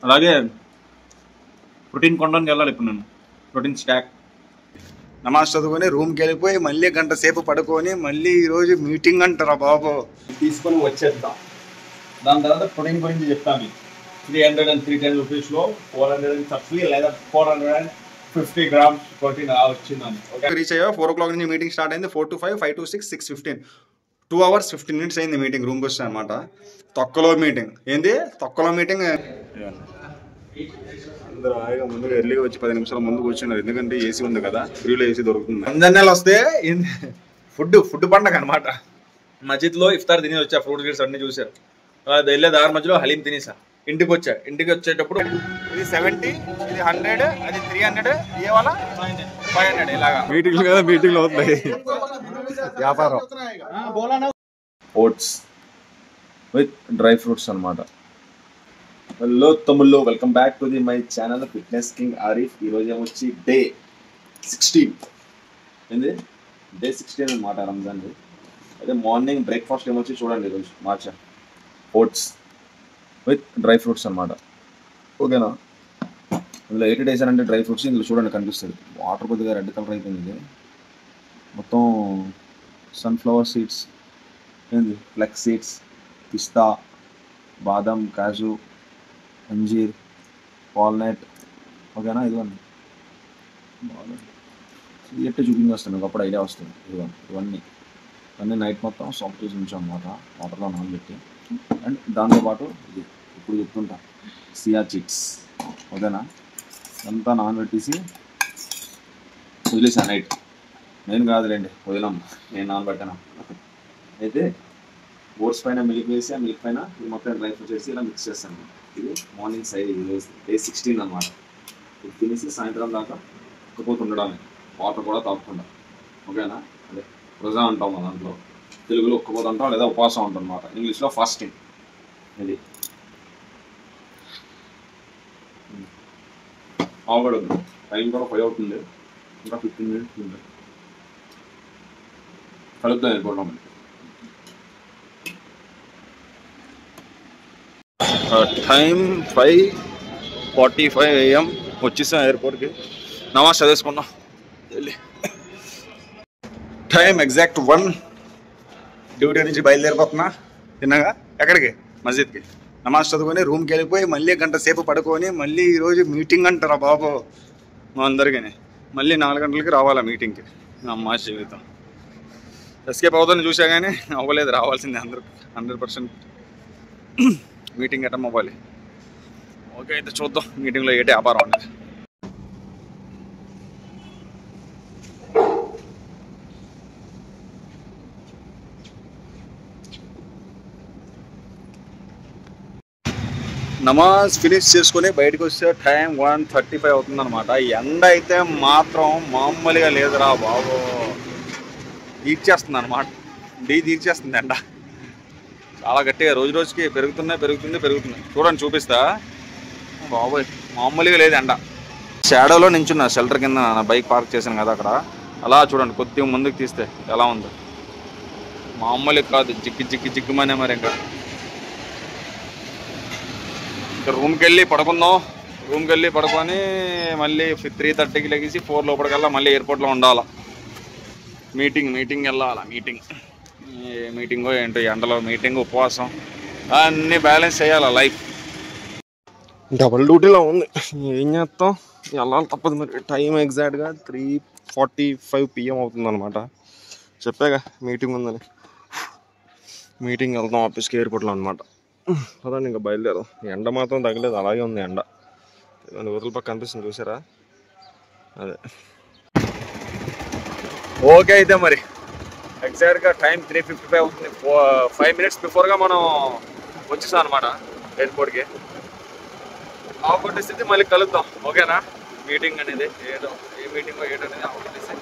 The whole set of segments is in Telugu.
అలాగే ప్రోటీన్ కొనడానికి వెళ్ళాలి ఇప్పుడు నేను, ప్రోటీన్ స్టాక్. నమాజ్ చదువుకొని రూమ్కి వెళ్ళిపోయి మళ్ళీ గంట సేపు పడుకొని మళ్ళీ ఈరోజు మీటింగ్ అంటారా బాబు. తీసుకొని వచ్చేద్దాం. దాని తర్వాత ప్రోటీన్ గురించి చెప్తాను. 310 రూపీస్లో 430 లేదా 450 గ్రామ్స్ ప్రోటీన్ వచ్చిందని. రీచ్ అయ్యా 4 o'clock నుంచి మీటింగ్ స్టార్ట్ అయింది. 4 to 5, 5 to 6, 6:15, 2 hours 15 minutes అయింది మీటింగ్. రూమ్కి వచ్చాను అనమాట. తొక్కలో మీటింగ్ ఏంది, తొక్కలో మీటింగ్. అందరూ హాయిగా ముందుగా ఎర్లీగా వచ్చి 10 నిమిషాల ముందు కూర్చున్నారు, ఎందుకంటే ఏసీ ఉంది కదా, ఫ్రీలో ఏసీ దొరుకుతుంది. అందరినెల వస్తే ఫుడ్ పండగ అనమాట. మస్జిద్లో ఇఫ్తార్ తిని వచ్చా, ఫ్రూట్ గిట్స్ అన్ని చూసారు. అది వెళ్ళే దారి మధ్యలో హలీం తినేసా. ఇంటికి వచ్చా. ఇంటికి వచ్చేటప్పుడు ఇది 70, ఇది 100, అది 300, ఏ వాళ్ళ 500 ఇలాగా మీటింగ్లు కదా, మీటింగ్లు అవుతాయి వ్యాపారం. ఓట్స్ విత్ డ్రై ఫ్రూట్స్ అనమాట. హలో తమ్ముళ్ళు, welcome back to the my channel fitness king Arif. ఈరోజు ఏమొచ్చి డే 16 ఏంది, డే 16 అనమాట రంజాన్ది. అయితే మార్నింగ్ బ్రేక్ఫాస్ట్ ఏమొచ్చి చూడండి ఈరోజు మార్చా, ఓట్స్ విత్ డ్రై ఫ్రూట్స్ అనమాట. ఓకేనా, ఇందులో 80 days అంటే డ్రై ఫ్రూట్స్ ఇందులో చూడండి కనిపిస్తుంది. వాటర్ కొద్దిగా రెడ్ కలర్ అయిపోయింది. ఇది మొత్తం సన్ఫ్లవర్ సీడ్స్, ఏంది ఫ్లెక్స్ సీడ్స్, పిస్తా, బాదం, కాజు, అంజీర్, వాల్నట్. ఓకేనా, ఇదిగోండి ఎట్టు చూపించేస్తాను, ఒకప్పుడు ఐడియా వస్తుంది. ఇవన్నీ నైట్ మొత్తం సాఫ్ట్ చేసి ఉంచాం అనమాట, వాటర్లో నానబెట్టి. అండ్ దాంతోపాటు ఇది ఇప్పుడు చెప్తుంటా, సియా చిక్స్. ఓకేనా, అంతా నానబెట్టేసి వదిలేసాను నైట్. నేను కాదులేండి, వదిలాం, నేను నానబెట్టాను. అయితే ఓట్స్ పైన మిల్క్ వేసి, ఆ మిల్క్ పైన ఇది మొత్తం డ్రై ఫ్రూట్స్ వేసి ఇలా మిక్స్ చేస్తాను. ఇది మార్నింగ్ సైడ్ డే 16 అనమాట. ఇది తినేసి సాయంత్రం దాకా ఒక్కపోతు ఉండడమే, వాటర్ కూడా తాగకుండా. ఓకేనా, అదే రోజా అంటాం మన దాంట్లో, తెలుగులో ఒక్కపోతు అంటాం లేదా ఉపవాసం అంటాం అనమాట, ఇంగ్లీష్లో ఫాస్టింగ్. ఇది అవగడదు. టైం కూడా 5 అవుతుంది, ఇంకా 15 minutes ఉంది. కలుద్దాం అనుకుంటాం. టైం 5:45 AM వచ్చేసాం ఎయిర్పోర్ట్కి. నమాజ్ చదివేసుకున్నాం వెళ్ళి. Time exact 1. డ్యూటీ నుంచి బయలుదేరిపోతున్నా తిన్నగా. ఎక్కడికి? మస్జిద్కి. నమాజ్ చదువుకొని రూమ్కి వెళ్ళిపోయి మళ్ళీ గంట సేపు పడుకొని మళ్ళీ ఈరోజు మీటింగ్ అంటారా బాబు మా అందరికీ. మళ్ళీ 4 గంటలకి రావాలా మీటింగ్కి. అమ్మా జీవితం ఎస్కేప్ అవుతుందని చూసా కానీ అవ్వలేదు, రావాల్సిందే 100% మీటింగ్ అటెండ్ అవ్వాలి. ఓకే, అయితే చూద్దాం మీటింగ్లో ఏంటి వ్యాపారం అనేది. నమాజ్ ఫినిష్ చేసుకొని బయటకు వస్తే టైం 1:35 అవుతుంది అనమాట. ఎండ అయితే మాత్రం మామూలుగా లేదురా బాబు, తీర్చేస్తుంది అనమాట. తీర్చేస్తుంది ఎండ చాలా గట్టిగా, రోజు రోజుకి పెరుగుతుంది. చూడండి, చూపిస్తా బాబోయ్, మామూలుగా లేదు ఎండ. షాడోలో నించున్నా షెల్టర్ కింద, బైక్ పార్క్ చేశాను కదా అక్కడ. అలా చూడండి, కొద్దిగా ముందుకు తీస్తే ఎలా ఉందో, మామూలుగా కాదు, జిగ్గుమనే. మరి ఇంకా రూమ్కి వెళ్ళి పడుకొని మళ్ళీ 3:30కి లెగిసి 4 లోపలికల్లా మళ్ళీ ఎయిర్పోర్ట్లో ఉండాలా. మీటింగ్ వెళ్ళాలా. మీటింగో ఏంటో, ఎండలో మీటింగ్, ఉపవాసం అన్నీ బ్యాలెన్స్ చేయాలా లైఫ్. డబుల్ డ్యూటీలో ఉంది, ఏం చేస్తాం, వెళ్ళాలి తప్పదు. మరి టైం ఎగ్జాక్ట్గా 3:45 PM అవుతుంది అనమాట. చెప్పాగా మీటింగ్ ఉందని. మీటింగ్ వెళ్తాం ఆఫీస్కి, ఎయిర్పోర్ట్లో అనమాట. అదండి, ఇంకా బయలుదేరాం. ఎండ మాత్రం తగ్గలేదు, అలాగే ఉంది ఎండ. యువతల పక్క కనిపిస్తుంది చూసారా, అదే. ఓకే, అయితే మరి ఎగ్జాక్ట్గా టైం 3:55 అవుతుంది. 5 minutes బిఫోర్గా మనం వచ్చేసాం అనమాట ఎయిర్పోర్ట్కి. అవగొట్టేసి మళ్ళీ కలుద్దాం. ఓకేనా, మీటింగ్ అనేది ఏదో, ఏ మీటింగ్ ఏంటనేది అవగొట్టేసి.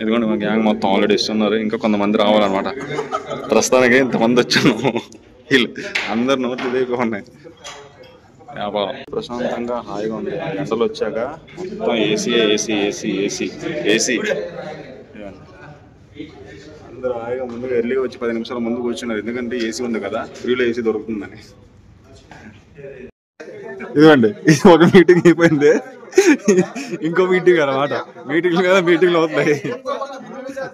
ఇదిగోండి, మా గ్యాంగ్ మొత్తం ఆల్రెడీ ఇస్తున్నారు, ఇంకా కొంతమంది రావాలన్నమాట. ప్రస్తుతానికి ఇంతమంది వచ్చాను, వీళ్ళు అందరు నోట్లు ఇదైపోయి ఉన్నాయి. వ్యాపారం ప్రశాంతంగా హాయిగా ఉంది. ఎండలు వచ్చాక మొత్తం AC AC AC AC AC. అందరూ హాయిగా ముందుగా ఎర్లీగా వచ్చి 10 నిమిషాల ముందు కూర్చున్నారు, ఎందుకంటే ఏసీ ఉంది కదా, ఫ్రీలో ఏసీ దొరుకుతుందని. ఇదిగోండి, ఒక మీటింగ్ అయిపోయింది, ఇంకో మీటింగ్ అన్నమాట. మీటింగ్లు కదా మీటింగ్లు అవుతున్నాయి,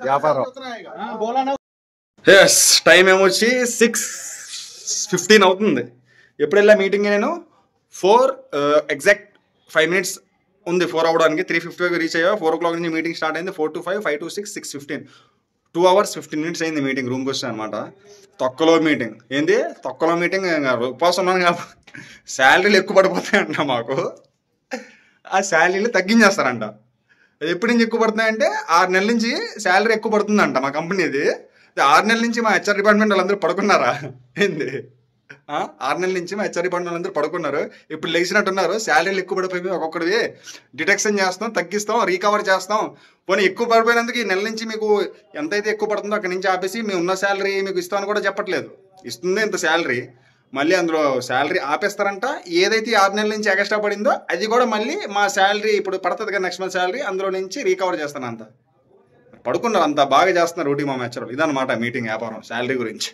వ్యాపారం. ఎస్, టైం ఏమొచ్చి 6:15 అవుతుంది. ఎప్పుడు వెళ్ళా మీటింగ్ నేను 4 ఎగ్జాక్ట్ 5 minutes ఉంది 4 అవ్వడానికి. 3:55 రీచ్ అయ్యా. 4 o'clock నుంచి మీటింగ్ స్టార్ట్ అయింది. 4 to 5, 5 to 6, 6:15, 2 hours 15 minutes అయింది మీటింగ్. రూమ్కి వచ్చాను అనమాట. తొక్కలో మీటింగ్ ఏంది, తొక్కలో మీటింగ్. ఉపవాసం ఉన్నాను కాబట్టి శాలరీలు ఎక్కువ పడిపోతాయంట మాకు. ఆ శాలరీలు తగ్గించేస్తారంట. అది ఎప్పటి నుంచి ఎక్కువ పడుతున్నాయంటే 6 నెలల నుంచి శాలరీ ఎక్కువ పడుతుందంట మా కంపెనీది. 6 నెలల నుంచి మా హెచ్ఆర్ డిపార్ట్మెంట్ వాళ్ళందరూ పడుకున్నారా ఏంది? 6 నెలల నుంచి మా హెచ్ఆర్ డిపార్ట్మెంట్ వాళ్ళందరూ పడుకున్నారు. ఇప్పుడు లేచినట్టున్నారు. శాలరీలు ఎక్కువ పడిపోయి ఒక్కొక్కటి డిటెక్షన్ చేస్తాం, తగ్గిస్తాం, రీకవర్ చేస్తాం. పోనీ ఎక్కువ పడిపోయినందుకు ఈ నెల నుంచి మీకు ఎంతైతే ఎక్కువ పడుతుందో అక్కడి నుంచి ఆపేసి మేము ఉన్న శాలరీ మీకు ఇస్తామని కూడా చెప్పట్లేదు. ఇస్తుంది ఇంత శాలరీ, మళ్ళీ అందులో శాలరీ ఆపేస్తారంట. ఏదైతే 6 నెలల నుంచి ఎక్స్ట్రా పడిందో అది కూడా మళ్ళీ మా శాలరీ ఇప్పుడు పడుతుంది కదా నెక్స్ట్ మంత్ శాలరీ, అందులో నుంచి రీకవర్ చేస్తాను. అంత పడుకున్నారు, అంత బాగా చేస్తున్నారు డ్యూటీ మా మెచ్చరు. ఇదన్నమాట మీటింగ్, వ్యాపారం, శాలరీ గురించి.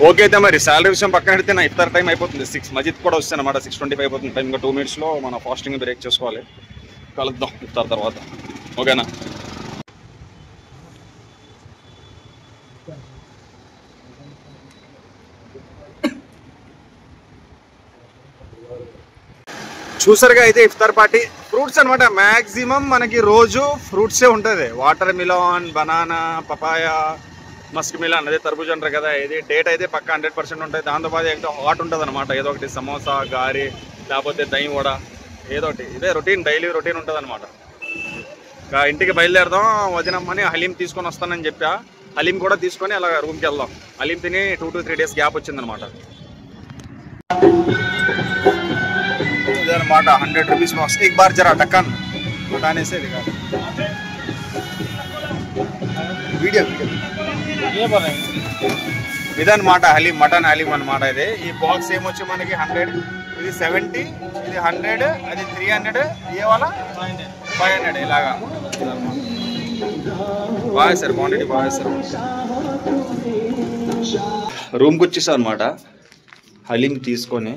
ఓకే అయితే మరి శాలరీ విషయం పక్కన పెడితే నా ఇఫ్తార్ టైం అయిపోతుంది. 6 మజిద్ కూడా వస్తాను అనమాట. 6:25 అయిపోతుంది టైం. ఇంకా 2 minutesలో మన ఫాస్టింగ్ బ్రేక్ చేసుకోవాలి. కలుద్దాం ఇఫ్తార్ తర్వాత, ఓకేనా? చూసారుగా అయితే ఇఫ్తార్ పార్టీ. ఫ్రూట్స్ అనమాట, మ్యాక్సిమం మనకి రోజు ఫ్రూట్సే ఉంటుంది. Watermelon, banana, papaya, muskmelon, అదే తర్బూజా అంటారు కదా. ఇది డేట్ అయితే పక్క 100% ఉంటుంది. దాంతోపాటు ఏంటో హాట్ ఉంటుంది అనమాట. ఏదో ఒకటి సమోసా, గారి, లేకపోతే దਹੀਂ వడ, ఏదో ఒకటి. ఇదే రొటీన్, డైలీ రొటీన్ ఉంటుంది అనమాట. ఇంకా ఇంటికి బయలుదేరదాం. వదినమ్మని హలీం తీసుకొని వస్తానని చెప్పా. హలీం కూడా తీసుకొని అలా రూమ్కి వెళ్దాం. హలీం తిని 2 to 3 days గ్యాప్ వచ్చిందనమాట. ఇదనమాట 100 rupees में एक बार जरा ढक्कन हटाने से दिखा वीडियो ये बोल रहे हैं. ఇదన్నమాట హలీం, మటన్ హలీం అన్నమాట. ఇది ఈ బాక్స్ ఏమొచ్చి మనకి 100, ఇది 70, ఇది 100, అది 300, ఏ వాళ్ళ 500 ఇలాగా. బాగా సార్ క్వాంటిటీ బాగా సార్. రూమ్కి వచ్చేసా అనమాట హలీం తీసుకొని.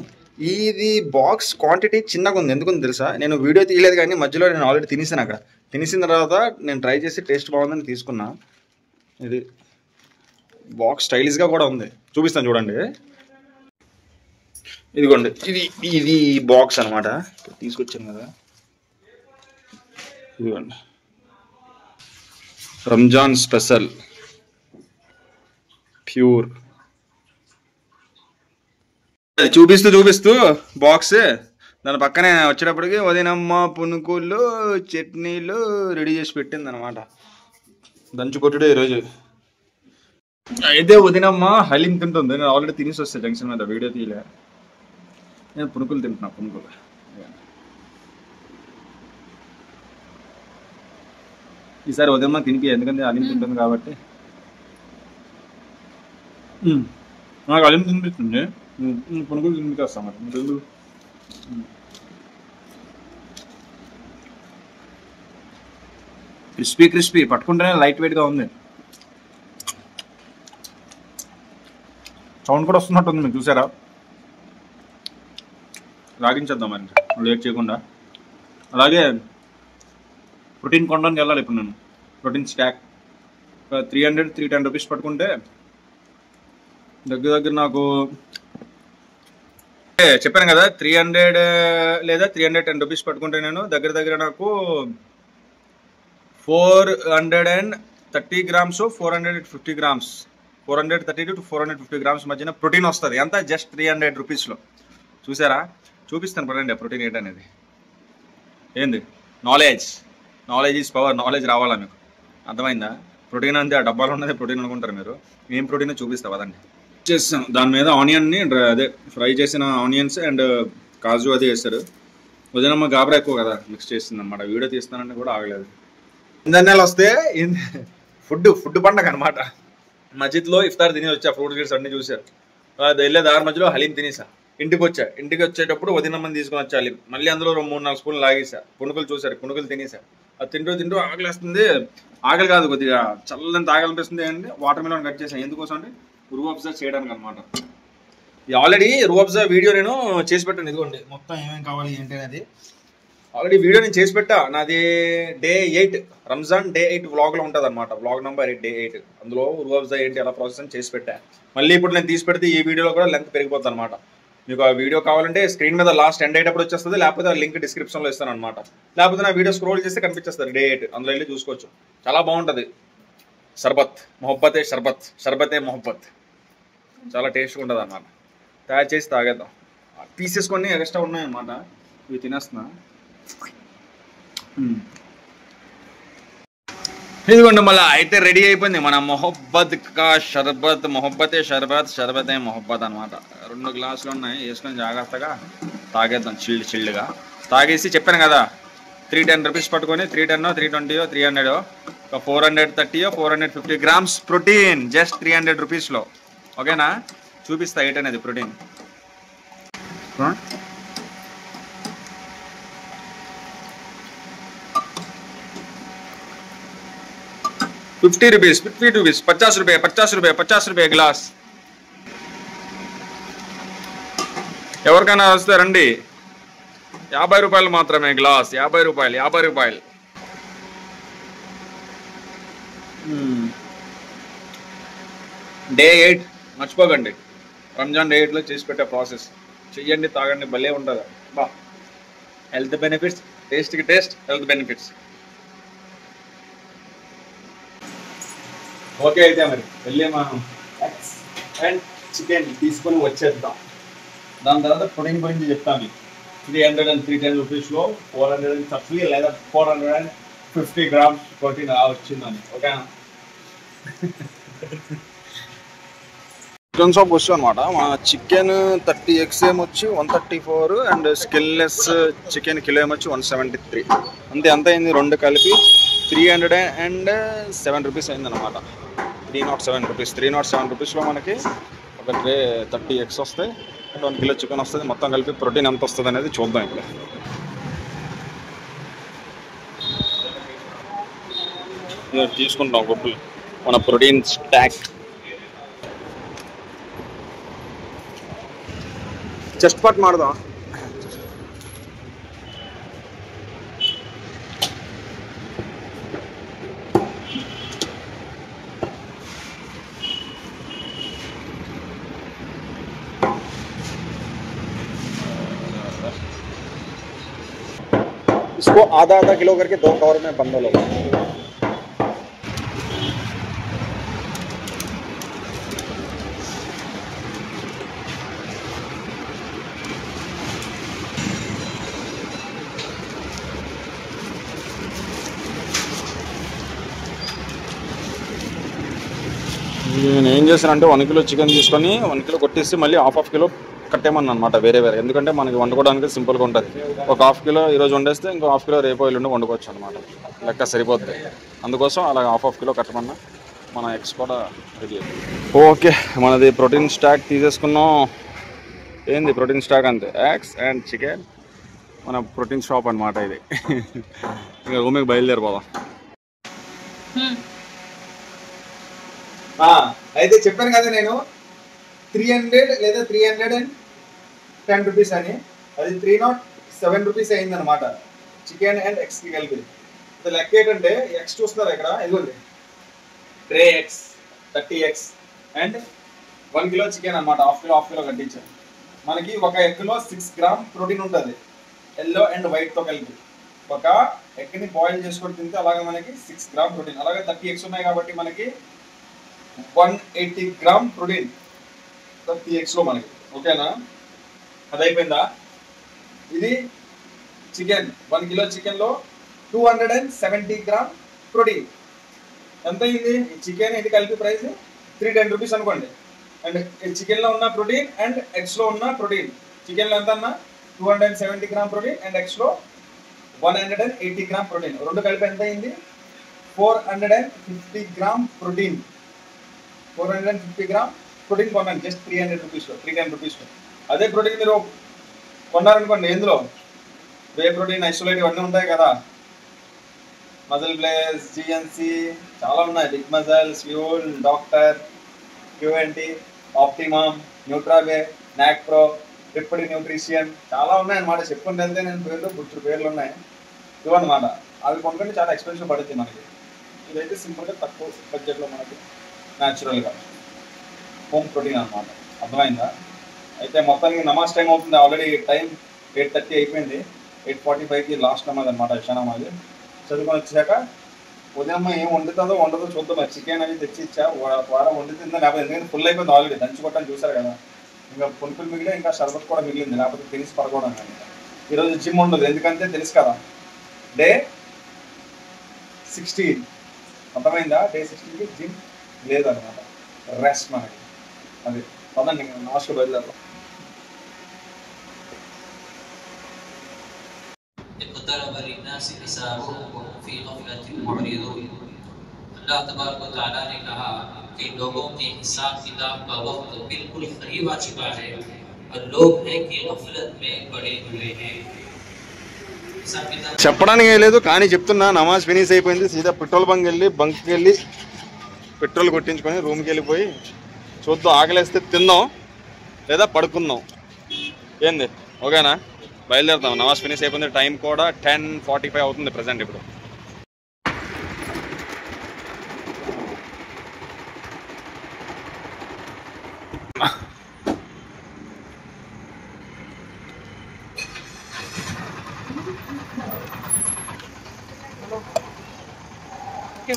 ఇది బాక్స్ క్వాంటిటీ చిన్నగా ఉంది. ఎందుకుంది తెలుసా? నేను వీడియో తీయలేదు కానీ మధ్యలో నేను ఆల్రెడీ తినేసాను. అక్కడ తినేసిన తర్వాత నేను ట్రై చేసి టేస్ట్ బాగుందని తీసుకున్నా. ఇది బాక్స్ స్టైలిష్గా కూడా ఉంది, చూపిస్తాను చూడండి. ఇదిగోండి, ఇది బాక్స్ అనమాట. తీసుకొచ్చాను కదా, ఇదిగోండి రంజాన్ స్పెషల్ ప్యూర్. చూపిస్తూ బాక్స్ దాని పక్కనే వచ్చేటప్పటికి వదినమ్మ పునుకులు, చట్నీలు రెడీ చేసి పెట్టింది అనమాట. దంచు కొట్టుడే ఈరోజు. అయితే వదినమ్మ హలీం తింటుంది. నేను ఆల్రెడీ తినేసి వస్తాను జంక్షన్ మీద, వీడియో తీయలే. నేను పునుకులు తింటున్నా, పునుకులు. ఈసారి వదినమ్మ తినిపి, ఎందుకంటే హలీం తింటుంది కాబట్టి. నాకు హలీం తినిపిస్తుంది, పునుకులు తినిపిస్తాం. మరి క్రిస్పీ పట్టుకుంటేనే లైట్ వెయిట్గా ఉంది. సౌండ్ కూడా వస్తున్నట్టుంది, మీరు చూసారా? లాగించేద్దాం మరి లేట్ చేయకుండా. అలాగే ప్రోటీన్ కొనడానికి వెళ్ళాలి ఇప్పుడు నేను. ప్రోటీన్ స్టాక్ 310 రూపీస్ పట్టుకుంటే దగ్గర నాకు చెప్పాను కదా 300 లేదా 310 రూపీస్ పట్టుకుంటే నేను దగ్గర నాకు 430 grams 450 grams 430 to 450 grams మధ్యన ప్రోటీన్ వస్తుంది. ఎంత? జస్ట్ 300 రూపీస్లో. చూసారా? చూపిస్తాను పడండి ప్రోటీన్ ఏంటనేది. ఏంది? Knowledge is power. నాలెడ్జ్ రావాలా మీకు, అర్థమైందా? ప్రోటీన్ అంతే, ఆ డబ్బాలో ఉన్నది ప్రోటీన్ అనుకుంటారు మీరు. ఏం ప్రోటీన్ చూపిస్తా పదండి. చేస్తాను దాని మీద ఆనియన్ని, అదే ఫ్రై చేసిన ఆనియన్స్ అండ్ కాజు అది వేస్తారు. వదినమ్మ గాబరా ఎక్కువ కదా మిక్స్ చేస్తుంది అనమాట. వీడియో తీస్తానంటే కూడా ఆగలేదు. ఇందన్నెలు వస్తే ఫుడ్ పండగ అనమాట. మస్జిద్లో ఇఫ్తార్ తిని వచ్చా, ఫ్రూట్ గిట్స్ అన్నీ చూసారు. అది వెళ్ళే దారి మధ్యలో హలీం తినేసా. ఇంటికి వచ్చేటప్పుడు వదినమ్మని తీసుకొని వచ్చాలి. మళ్ళీ అందులో 3-4 స్పూన్లు లాగేసా. పునుకులు చూసారు, పునుకులు తినేసా. అది తింటూ ఆకలిస్తుంది. ఆకలి కాదు, కొద్దిగా చల్లని తాగాలనిపిస్తుంది అండి. వాటర్ మిలన్ కట్ చేసాను. ఎందుకోసం అంటే రూ అబ్జర్వ్ చేయడానికి అనమాట. ఇది ఆల్రెడీ రూ అబ్జర్వ్ వీడియో నేను చేసి పెట్టాను. ఇదిగోండి మొత్తం ఏమేమి కావాలి ఏంటి అనేది ఆల్రెడీ వీడియో నేను చేసి పెట్టా. నాది డే 8 రంజాన్ డే 8 వ్లాగ్లో ఉంటుంది అనమాట. Vlog number day 8. అందులో రూ అబ్జర్వ్ ఏంటి ఎలా ప్రాసెస్ అని చేసి పెట్టా. మళ్ళీ ఇప్పుడు నేను తీసి పెడితే ఈ వీడియోలో కూడా లెంత్ పెరిగిపోతుంది అనమాట. మీకు ఆ వీడియో కావాలంటే స్క్రీన్ మీద లాస్ట్ ఎండ్ అయ్యేటప్పుడు వచ్చేస్తుంది, లేకపోతే ఆ లింక్ డిస్క్రిప్షన్లో ఇస్తాను అనమాట. లేకపోతే నా వీడియో స్క్రోల్ చేస్తే కనిపించేస్తుంది డే 8. అందులో వెళ్ళి చూసుకోవచ్చు. చాలా బాగుంటుంది. షర్బత్ షర్బతే మొహబ్బత్ చాలా టేస్ట్గా ఉంటుంది అన్నమాట. తయారు చేసి తాగేద్దాం. పీసెస్ కొన్ని ఎక్స్ట్రా ఉన్నాయన్నమాట, ఇవి తినేస్తున్నా. ఇదిగోండి మళ్ళీ అయితే రెడీ అయిపోయింది మన మొహబ్బత్ కా షర్బత్. మొహబ్బతే మొహబ్బత్ అనమాట. 2 గ్లాసులు ఉన్నాయి, వేసుకొని జాగ్రత్తగా తాగేద్దాం. చిల్లుగా తాగేసి చెప్పాను కదా 310 రూపీస్ పట్టుకొని 310 320 300 430 450 గ్రామ్స్ ప్రోటీన్ జస్ట్ 300 రూపీస్లో. ఓకేనా, చూపిస్తా ఏంటనేది ప్రోటీన్. 50 రూపీస్ 50 రూపీస్ 50 రూపాయ గ్లాస్. ఎవరికైనా వస్తే రండి. 50 రూపాయలు మాత్రమే గ్లాస్. 50 రూపాయలు. డే 8 మర్చిపోకండి. రంజాన్ డే 8లో చేసి పెట్టే ప్రాసెస్ చెయ్యండి, తాగండి, భలే ఉంటుంది. బా హెల్త్ బెనిఫిట్స్, టేస్ట్కి టేస్ట్, హెల్త్ బెనిఫిట్స్. ఓకే అయితే మరి వెళ్ళి మనం ఎగ్స్ అండ్ చికెన్ తీసుకొని వచ్చేద్దాం. దాని తర్వాత ప్రోటీన్ గురించి చెప్తాను. 300 and 310 రూపీస్లో 430 లేదా 450 గ్రామ్స్ ప్రోటీన్ వచ్చిందని. ఓకేనా, చికెన్ షాప్ వచ్చి అనమాట. మా చికెన్ 30 ఎగ్స్ ఏమొచ్చి 134 అండ్ స్కిన్లెస్ చికెన్ కిలో ఏమొచ్చి 173. అంతే. ఎంత అయింది రెండు కలిపి 307 రూపీస్ అయిందనమాట. 307 రూపీస్. 307 రూపీస్లో మనకి ఒక ట్రే 30 ఎగ్స్ వస్తాయి అండ్ 1 కిలో చికెన్ వస్తుంది. మొత్తం కలిపి ప్రోటీన్ ఎంత వస్తుంది అనేది చూద్దాం. ఇప్పుడు తీసుకుంటాం గుడ్లు మన ప్రోటీన్ స్టాక్. చెస్ట్ పార్ట్ ಮಾಡ್ದ इसको आधा किलो करके 2 कवर में बंडल होगा. నేను ఏం చేశానంటే 1 కిలో చికెన్ తీసుకొని 1 కిలో కొట్టేసి మళ్ళీ హాఫ్ కిలో కట్టేమన్నా అనమాట వేరే. ఎందుకంటే మనకి వండుకోవడానికి సింపుల్గా ఉంటుంది. ఒక హాఫ్ కిలో ఈరోజు వండేస్తే ఇంకో హాఫ్ కిలో రేపు ఎల్లుండి వండుకోవచ్చు అనమాట. లెక్క సరిపోతుంది. అందుకోసం అలా హాఫ్ కిలో కట్టమన్నా. మన ఎగ్స్ కూడా రెడీ అవుతుంది. ఓకే, మనది ప్రోటీన్ స్టాక్ తీసేసుకున్నాం. ఏంది ప్రోటీన్ స్టాక్ అంతే, ఎగ్స్ అండ్ చికెన్. మన ప్రోటీన్ షాప్ అనమాట ఇది. ఇంకా రూమ్కి బయలుదేరిపోదాం. అయితే చెప్పాను కదా నేను 300 లేదా 310 రూపీస్ అని. అది 307 రూపీస్ అయిందనమాట చికెన్ అండ్ ఎగ్స్కి కలిపి. లెక్క ఏంటంటే ఎగ్స్ చూస్తున్నారు ఇక్కడ, ఇదిగోండి tray eggs 30 eggs and 1 kilo chicken అనమాట. హాఫ్ కిలో కట్టించాను. మనకి ఒక ఎగ్లో 6 గ్రామ్ ప్రోటీన్ ఉంటుంది, ఎల్లో అండ్ వైట్తో కలిపి. ఒక ఎగ్ని బాయిల్ చేసుకొని తింటే అలాగే మనకి 6 గ్రామ్ ప్రోటీన్. అలాగే 30 ఎగ్స్ ఉన్నాయి కాబట్టి మనకి 180 గ్రామ్ ప్రోటీన్ 30 ఎగ్స్లో మనకి. ఓకేనా, అది అయిపోయిందా. ఇది చికెన్ 1 కిలో చికెన్లో 270 గ్రామ్ ప్రోటీన్. ఎంత అయింది ఈ చికెన్ ఇది కలిపి ప్రైస్ 310 రూపీస్ అనుకోండి. అండ్ చికెన్లో ఉన్న ప్రోటీన్ అండ్ ఎగ్స్లో ఉన్న ప్రోటీన్. చికెన్లో ఎంత అన్నా 270 గ్రామ్ ప్రోటీన్ అండ్ ఎగ్స్లో 180 గ్రామ్ ప్రోటీన్. రెండు కలిపి ఎంత అయింది 450 గ్రామ్ ప్రోటీన్. 450 గ్రామ్ ప్రోటీన్ కొన్నాను జస్ట్ 300 రూపీస్లో 310 రూపీస్లో. అదే ప్రోటీన్ మీరు కొన్నారనుకోండి, ఎందులో వే ప్రోటీన్, ఐసోలేట్ ఇవన్నీ ఉంటాయి కదా, మజిల్ బ్లేస్, జిఎన్సి చాలా ఉన్నాయి, Big Muscles, Fuel, Doctor, QNT, Optimum, Nutrabay, Nakpro, triple nutrition చాలా ఉన్నాయన్నమాట. చెప్పుకుంటే వెళ్తే నేను బుచ్చుడు పేర్లు ఉన్నాయి ఇవన్నమాట. అవి కొనుక్కుంటే చాలా ఎక్స్పెన్సివ్ పడుతుంది మనకి. ఇదైతే సింపుల్గా తక్కువ బడ్జెట్లో మనకి న్యాచురల్గా హోమ్ ప్రోటీన్ అన్నమాట. అర్థమైందా? అయితే మొత్తానికి నమాజ్ టైం అవుతుంది, ఆల్రెడీ టైం 8:30 అయిపోయింది. 8:45కి లాస్ట్ నమాజ్ అనమాట, ఇషా నమాజ్. చదువుకొని వచ్చాక ఉదయం ఏం వండుతుందో వండదో చూద్దాం. మరి చికెన్ అవి తెచ్చి ఇచ్చా, వారం వండుతుందో లేకపోతే, ఎందుకంటే ఫుల్ అయిపోయింది ఆల్రెడీ, దంచి కొట్టని చూసారు కదా. ఇంకా పులుపులు మిగిలి, ఇంకా షర్బత్ కూడా మిగిలింది, లేకపోతే తినేసి పడుకోవడం. కానీ ఈరోజు జిమ్ ఉండదు, ఎందుకంటే తెలుసు కదా డే 16. అర్థమైందా? డే 16కి జిమ్ లేదన్నమాట, రెస్ట్ మనకి. అది పదండి నమస్కారం బయలుదేరదాం. अल्लाह तबारक व तआला ने कहा कि लोगों के हिसाब किताब का वक्त बिल्कुल करीब आ चुका है और लोग हैं कि गफलत में पड़े हुए हैं। చెప్పడానికి ఏం లేదు, కానీ చెప్తున్నా. నమాజ్ ఫినిష్ అయిపోయింది, సీదా పెట్రోల్ బంక్కి వెళ్ళి పెట్రోల్ కొట్టించుకొని రూమ్కి వెళ్ళిపోయి చూద్దాం. ఆకలేస్తే తిందాం లేదా పడుకుందాం. ఏంది? ఓకేనా? బయలుదేరుతాం. నమాజ్ ఫినిష్ అయిపోయింది, టైం కూడా 10:45 అవుతుంది ప్రజెంట్ ఇప్పుడు.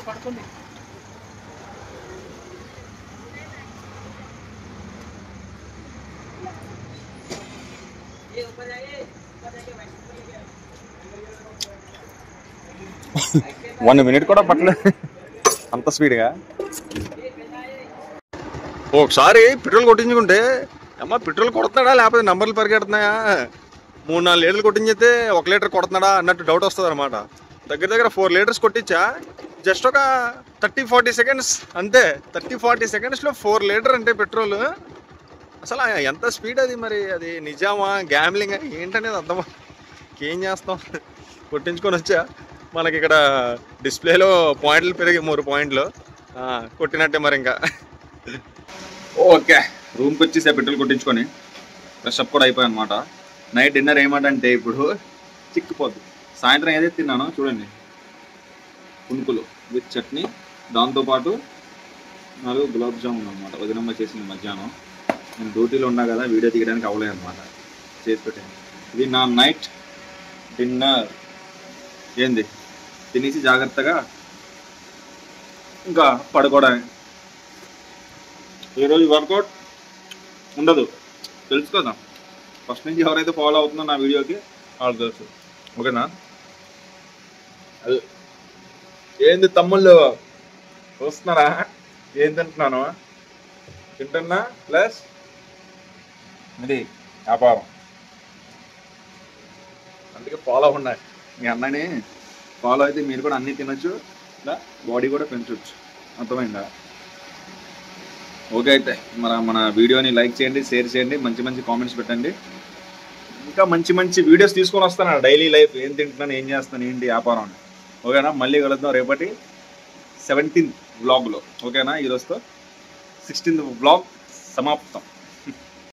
పడుతుంది. వన్ మినిట్ కూడా పట్టలేదు అంత స్పీడ్గా. ఒకసారి పెట్రోల్ కొట్టించుకుంటే అమ్మ పెట్రోల్ కొడుతున్నాడా లేకపోతే నంబర్లు పరిగెడుతున్నాయా, 3-4 లీటర్లు కొట్టించితే 1 లీటర్ కొడుతున్నాడా అన్నట్టు డౌట్ వస్తుంది అనమాట. దగ్గర 4 లీటర్స్ కొట్టించా, జస్ట్ ఒక 30-40 సెకండ్స్ అంతే. 30-40 సెకండ్స్లో 4 లీటర్ అంటే పెట్రోల్. అసలు ఎంత స్పీడ్ అది? మరి అది నిజామా గ్యామ్లింగ్ ఏంటనేది అర్థమా? ఏం చేస్తాం, కొట్టించుకొని వచ్చా. మనకి ఇక్కడ డిస్ప్లేలో పాయింట్లు పెరిగి 3 పాయింట్లు కొట్టినట్టే మరి. ఇంకా ఓకే, రూమ్కి వచ్చేసా పెట్రోల్ కొట్టించుకొని, ఫ్రెష్ అప్ కూడా అయిపోయాయి అనమాట. నైట్ డిన్నర్ ఏమంటే ఇప్పుడు చిక్కిపోద్ది. సాయంత్రం ఏదైతే తిన్నానో చూడండి, పునుకులు విత్ చట్నీ, దాంతోపాటు 4 గులాబ్ జామున్ అనమాట. వదినమ్మ చేసింది మధ్యాహ్నం. నేను డ్యూటీలో ఉన్నా కదా, వీడియో తీయడానికి అవ్వలేదు అనమాట, చేసి పెట్టాను. ఇది నా నైట్ డిన్నర్. ఏంది? తినేసి జాగ్రత్తగా ఇంకా పడుకోవడమే. ఈరోజు వర్కౌట్ ఉండదు, తెలుసు కదా. ఫస్ట్ నుంచి ఎవరైతే ఫాలో అవుతుందో నా వీడియోకి వాళ్ళు తెలుసు. ఓకేనా? అది ఏంది తమ్ముళ్ళు చూస్తున్నారా? ఏం తింటున్నాను? తింటున్నా ప్లస్ ఇది వ్యాపారం, అందుకే ఫాలో ఉన్నాయి. మీ అన్నని ఫాలో అయితే మీరు కూడా అన్నీ తినొచ్చు, ఇలా బాడీ కూడా పెంచవచ్చు. అర్థమైందా? ఓకే, అయితే మన వీడియోని లైక్ చేయండి, షేర్ చేయండి, మంచి కామెంట్స్ పెట్టండి. ఇంకా మంచి వీడియోస్ తీసుకొని వస్తాను. డైలీ లైఫ్ ఏం తింటున్నాను, ఏం చేస్తాను, ఏంటి వ్యాపారం అని. ఓకేనా? మళ్ళీ కలుద్దాం రేపటి 17th వ్లాగ్లో. ఓకేనా? ఈరోజుతో 16th వ్లాగ్ సమాప్తం.